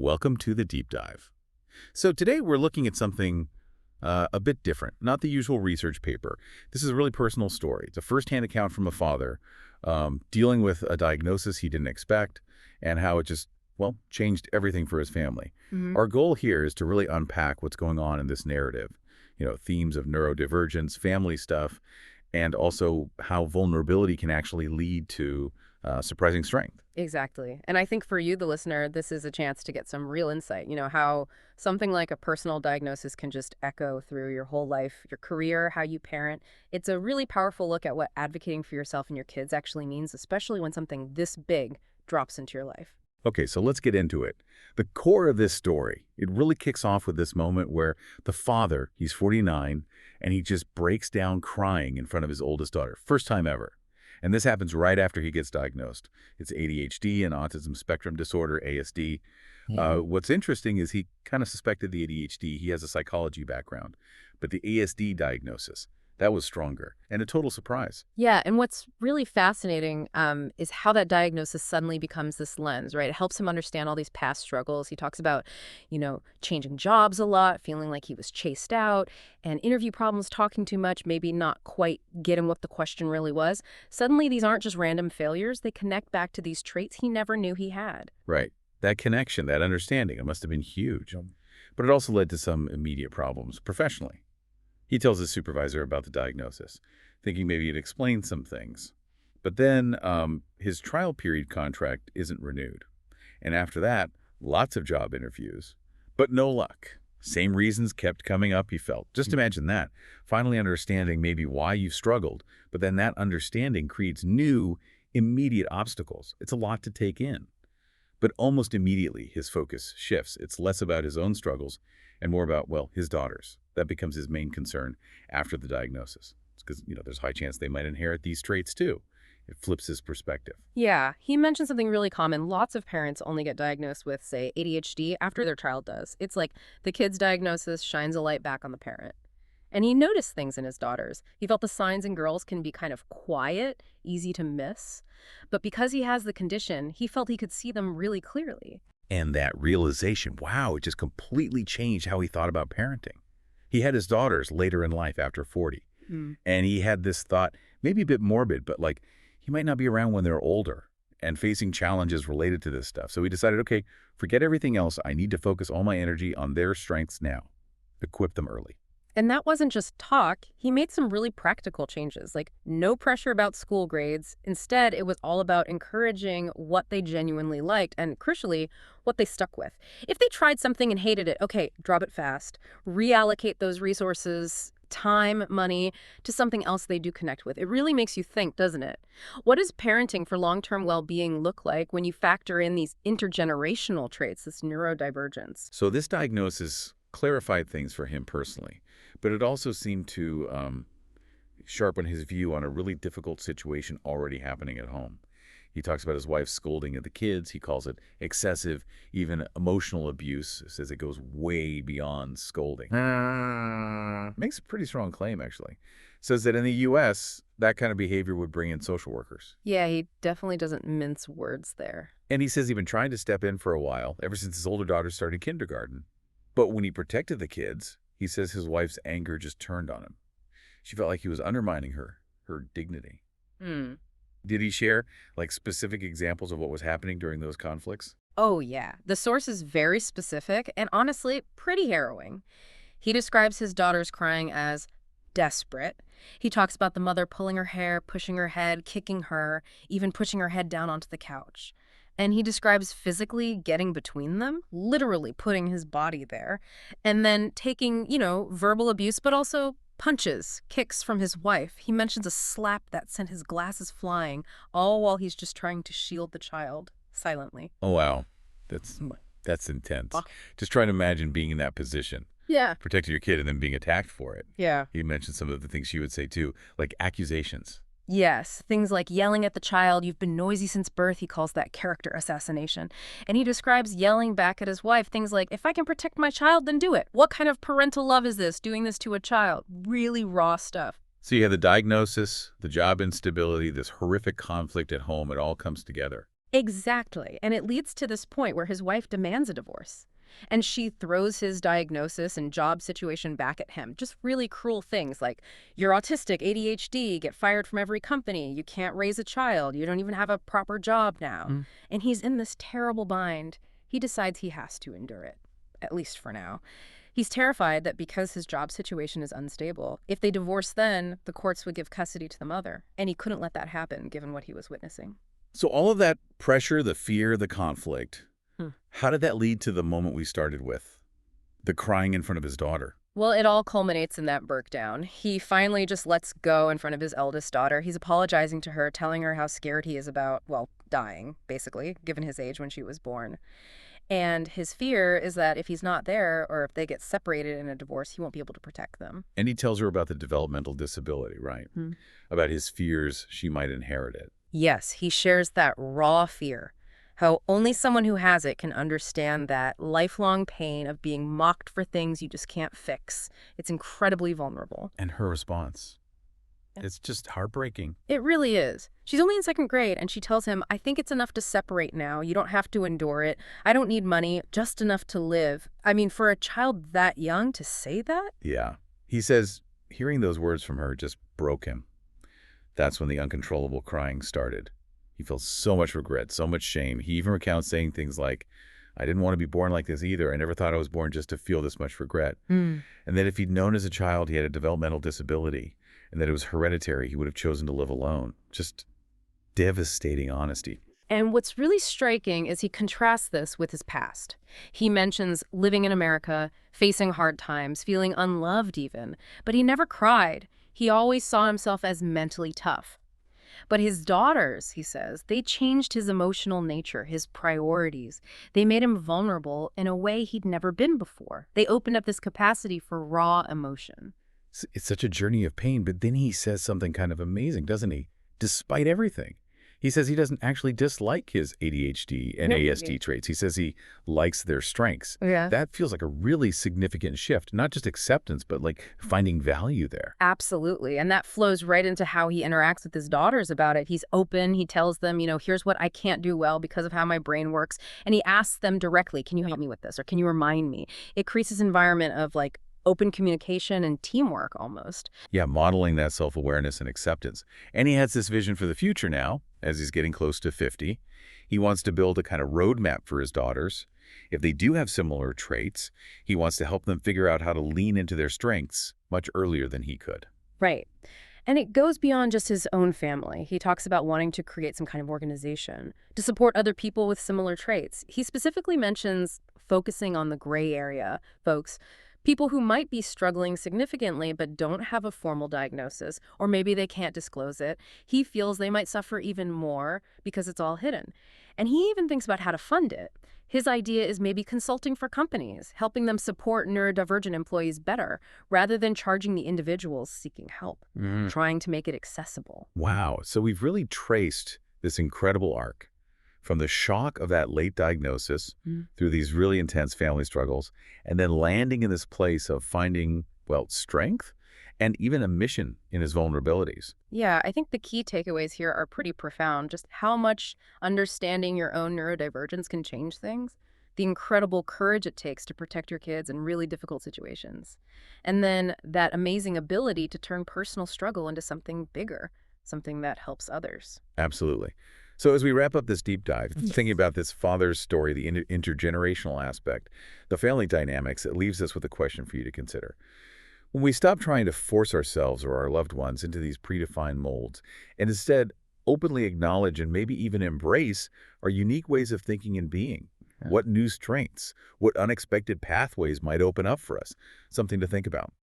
Welcome to the deep dive. So today we're looking at something a bit different, not the usual research paper. This is a really personal story. It's a firsthand account from a father dealing with a diagnosis he didn't expect and how it just, well, changed everything for his family. Our goal here is to really unpack what's going on in this narrative, themes of neurodivergence, family stuff, and also how vulnerability can actually lead to surprising strength. Exactly. And I think for you, the listener, this is a chance to get some real insight. How something like a personal diagnosis can just echo through your whole life, your career, how you parent. It's a really powerful look at what advocating for yourself and your kids actually means, especially when something this big drops into your life. Okay, so let's get into it. The core of this story, it really kicks off with this moment where the father, he's 49, and he just breaks down crying in front of his oldest daughter. First time ever. And this happens right after he gets diagnosed. It's ADHD and autism spectrum disorder, ASD. What's interesting is he kind of suspected the ADHD. He has a psychology background. But the ASD diagnosis, that was stronger. And a total surprise. Yeah, and what's really fascinating is how that diagnosis suddenly becomes this lens, right? It helps him understand all these past struggles. He talks about, changing jobs a lot, feeling like he was chased out, and interview problems, talking too much, maybe not quite getting what the question really was. Suddenly, these aren't just random failures. They connect back to these traits he never knew he had. Right. That connection, that understanding, it must have been huge. But it also led to some immediate problems professionally. He tells his supervisor about the diagnosis, thinking maybe it explains some things. But then his trial period contract isn't renewed. And after that, lots of job interviews. But no luck. Same reasons kept coming up, he felt. Just imagine that. Finally understanding maybe why you struggled, but then that understanding creates new, immediate obstacles. It's a lot to take in. But almost immediately, his focus shifts. It's less about his own struggles and more about, well, his daughters. That becomes his main concern after the diagnosis. It's because, there's a high chance they might inherit these traits too. It flips his perspective. Yeah, he mentioned something really common. Lots of parents only get diagnosed with, say, ADHD after their child does. It's like the kid's diagnosis shines a light back on the parent. And he noticed things in his daughters. He felt the signs in girls can be kind of quiet, easy to miss. But because he has the condition, he felt he could see them really clearly. And that realization, wow, it just completely changed how he thought about parenting. He had his daughters later in life after 40. And he had this thought, maybe a bit morbid, but like he might not be around when they're older and facing challenges related to this stuff. So he decided, okay, forget everything else. I need to focus all my energy on their strengths now. Equip them early. And that wasn't just talk. He made some really practical changes, like no pressure about school grades. Instead, it was all about encouraging what they genuinely liked and, crucially, what they stuck with. If they tried something and hated it, okay, drop it fast. Reallocate those resources, time, money, to something else they do connect with. It really makes you think, doesn't it? What does parenting for long-term well-being look like when you factor in these intergenerational traits, this neurodivergence? So this diagnosis clarified things for him personally. But it also seemed to sharpen his view on a really difficult situation already happening at home. He talks about his wife scolding at the kids. He calls it excessive, even emotional abuse. Says it goes way beyond scolding. Makes a pretty strong claim, actually. Says that in the U.S., that kind of behavior would bring in social workers. Yeah, he definitely doesn't mince words there. And he says he's been trying to step in for a while, ever since his older daughter started kindergarten. But when he protected the kids, he says his wife's anger just turned on him. She felt like he was undermining her dignity. Did he share, specific examples of what was happening during those conflicts? Oh, yeah. The source is very specific and honestly pretty harrowing. He describes his daughters crying as desperate. He talks about the mother pulling her hair, pushing her head, kicking her, even pushing her head down onto the couch. And he describes physically getting between them, literally putting his body there, and then taking, verbal abuse, but also punches, kicks from his wife. He mentions a slap that sent his glasses flying, all while he's just trying to shield the child silently. Oh, wow. That's intense. Just trying to imagine being in that position. Yeah. Protecting your kid and then being attacked for it. Yeah. He mentioned some of the things she would say, too, like accusations. Yes, things like yelling at the child, "You've been noisy since birth," he calls that character assassination. And he describes yelling back at his wife, things like, "If I can protect my child, then do it. What kind of parental love is this, doing this to a child?" Really raw stuff. So you have the diagnosis, the job instability, this horrific conflict at home. It all comes together. Exactly. And it leads to this point where his wife demands a divorce. And she throws his diagnosis and job situation back at him. Just really cruel things like, you're autistic, ADHD, get fired from every company, you can't raise a child, you don't even have a proper job now. And he's in this terrible bind. He decides he has to endure it, at least for now. He's terrified that because his job situation is unstable, if they divorce then, the courts would give custody to the mother. And he couldn't let that happen, given what he was witnessing. So all of that pressure, the fear, the conflict, how did that lead to the moment we started with? The crying in front of his daughter. Well, it all culminates in that breakdown. He finally just lets go in front of his eldest daughter. He's apologizing to her, telling her how scared he is about, well, dying, basically, given his age when she was born. And his fear is that if he's not there, or if they get separated in a divorce, he won't be able to protect them. And he tells her about the developmental disability, right? About his fears she might inherit it. Yes, he shares that raw fear. How only someone who has it can understand that lifelong pain of being mocked for things you just can't fix. It's incredibly vulnerable. And her response. It's just heartbreaking. It really is. She's only in second grade, and she tells him, I think it's enough to separate now. You don't have to endure it. I don't need money, just enough to live. I mean, for a child that young to say that? Yeah. He says hearing those words from her just broke him. That's when the uncontrollable crying started. He feels so much regret, so much shame. He even recounts saying things like, I didn't want to be born like this either. I never thought I was born just to feel this much regret. And that if he'd known as a child he had a developmental disability and that it was hereditary, he would have chosen to live alone. Just devastating honesty. And what's really striking is he contrasts this with his past. He mentions living in America, facing hard times, feeling unloved even, but he never cried. He always saw himself as mentally tough. But his daughters, he says, they changed his emotional nature, his priorities. They made him vulnerable in a way he'd never been before. They opened up this capacity for raw emotion. It's such a journey of pain, but then he says something kind of amazing, doesn't he? Despite everything. He says he doesn't actually dislike his ADHD and ASD traits. He says he likes their strengths. Yeah. That feels like a really significant shift, not just acceptance, but like finding value there. Absolutely. And that flows right into how he interacts with his daughters about it. He's open. He tells them, here's what I can't do well because of how my brain works. And he asks them directly, can you help me with this? Or can you remind me? It creates this environment of open communication and teamwork almost. Yeah, modeling that self-awareness and acceptance. And he has this vision for the future now, as he's getting close to 50. He wants to build a kind of roadmap for his daughters. If they do have similar traits, he wants to help them figure out how to lean into their strengths much earlier than he could. Right. And it goes beyond just his own family. He talks about wanting to create some kind of organization to support other people with similar traits. He specifically mentions focusing on the gray area, folks. People who might be struggling significantly but don't have a formal diagnosis, or maybe they can't disclose it. He feels they might suffer even more because it's all hidden. And he even thinks about how to fund it. His idea is maybe consulting for companies, helping them support neurodivergent employees better, rather than charging the individuals seeking help, trying to make it accessible. Wow. So we've really traced this incredible arc from the shock of that late diagnosis through these really intense family struggles, and then landing in this place of finding, strength and even a mission in his vulnerabilities. Yeah, I think the key takeaways here are pretty profound. Just how much understanding your own neurodivergence can change things, the incredible courage it takes to protect your kids in really difficult situations, and then that amazing ability to turn personal struggle into something bigger, something that helps others. Absolutely. So as we wrap up this deep dive, thinking about this father's story, the intergenerational aspect, the family dynamics, it leaves us with a question for you to consider. When we stop trying to force ourselves or our loved ones into these predefined molds, and instead openly acknowledge and maybe even embrace our unique ways of thinking and being, what new strengths, what unexpected pathways might open up for us? Something to think about.